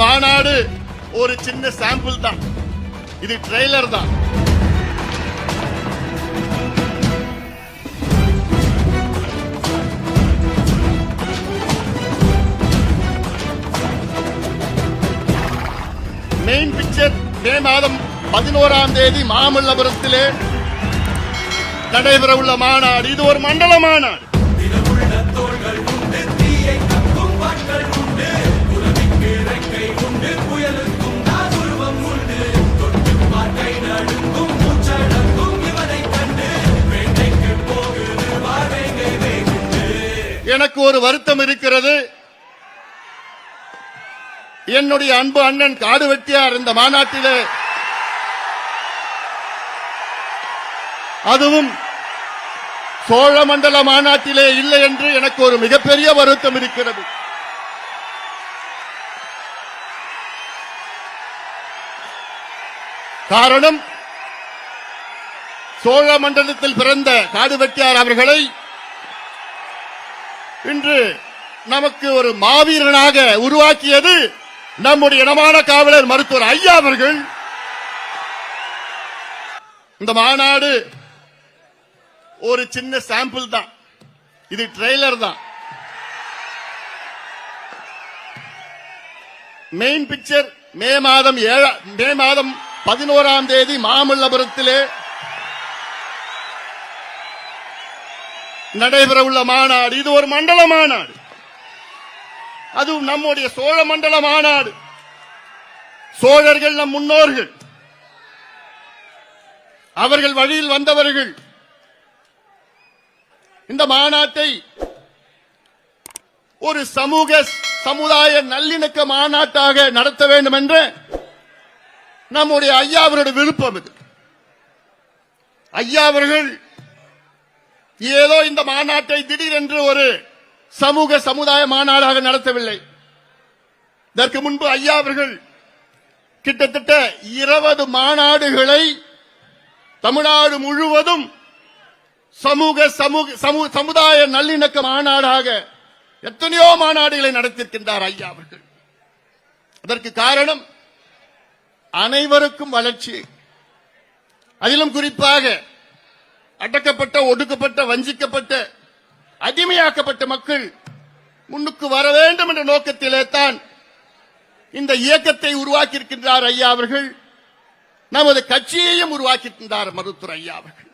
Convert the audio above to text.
மாநாடு ஒரு சின்ன சாம்பிள் தான், இது ட்ரெய்லர் தான். மெயின் பிக்சர் மே மாதம் 11ஆம் தேதி மாமல்லபுரத்திலே நடைபெற உள்ள மாநாடு இது ஒரு மண்டல மாநாடு. எனக்கு ஒரு வருத்தம் இருக்கிறது. என்னுடைய அன்பு அண்ணன் காடு வெட்டியார் இந்த மாநாட்டிலே, அதுவும் சோழ மண்டல மாநாட்டிலே இல்லை என்று எனக்கு ஒரு மிகப்பெரிய வருத்தம் இருக்கிறது. காரணம், சோழ மண்டலத்தில் பிறந்த காடு வெட்டியார் அவர்களை இன்று நமக்கு ஒரு மாவீரனாக உருவாக்கியது நம்முடைய இனமான காவலர் மருத்துவர் ஐயா அவர்கள். இந்த மாநாடு ஒரு சின்ன சாம்பிள் தான், இது ட்ரெய்லர் தான். மெயின் பிக்சர் மே மாதம் 11ஆம் தேதி மாமல்லபுரத்திலே நடைபெற உள்ள மாநாடு இது ஒரு மண்டல மாநாடு, அதுவும் நம்முடைய சோழ மண்டல மாநாடு. சோழர்கள் நம் முன்னோர்கள், அவர்கள் வழியில் வந்தவர்கள். இந்த மாநாட்டை ஒரு சமுதாய நல்லிணக்க மாநாட்டாக நடத்த வேண்டும் என்ற நம்முடைய ஐயா அவருடைய விருப்பம் இது. ஐயா ஏதோ இந்த மாநாட்டை திடீரென்று ஒரு சமுதாய மாநாடாக நடத்தவில்லை. இதற்கு முன்பு ஐயா அவர்கள் கிட்டத்தட்ட 20 மாநாடுகளை தமிழ்நாடு முழுவதும் சமுதாய நல்லிணக்க மாநாடாக எத்தனையோ மாநாடுகளை நடத்தியிருக்கின்றார் ஐயா அவர்கள். அதற்கு காரணம் அனைவருக்கும் வளர்ச்சி, அதிலும் குறிப்பாக அடக்கப்பட்ட, ஒடுக்கப்பட்ட, வஞ்சிக்கப்பட்ட, அடிமையாக்கப்பட்ட மக்கள் முன்னுக்கு வர வேண்டும் என்ற நோக்கத்திலே தான் இந்த இயக்கத்தை உருவாக்கி இருக்கின்றார் ஐயா அவர்கள். நமது கட்சியையும் உருவாக்கி இருக்கின்றார் மருத்துவர் ஐயா அவர்கள்.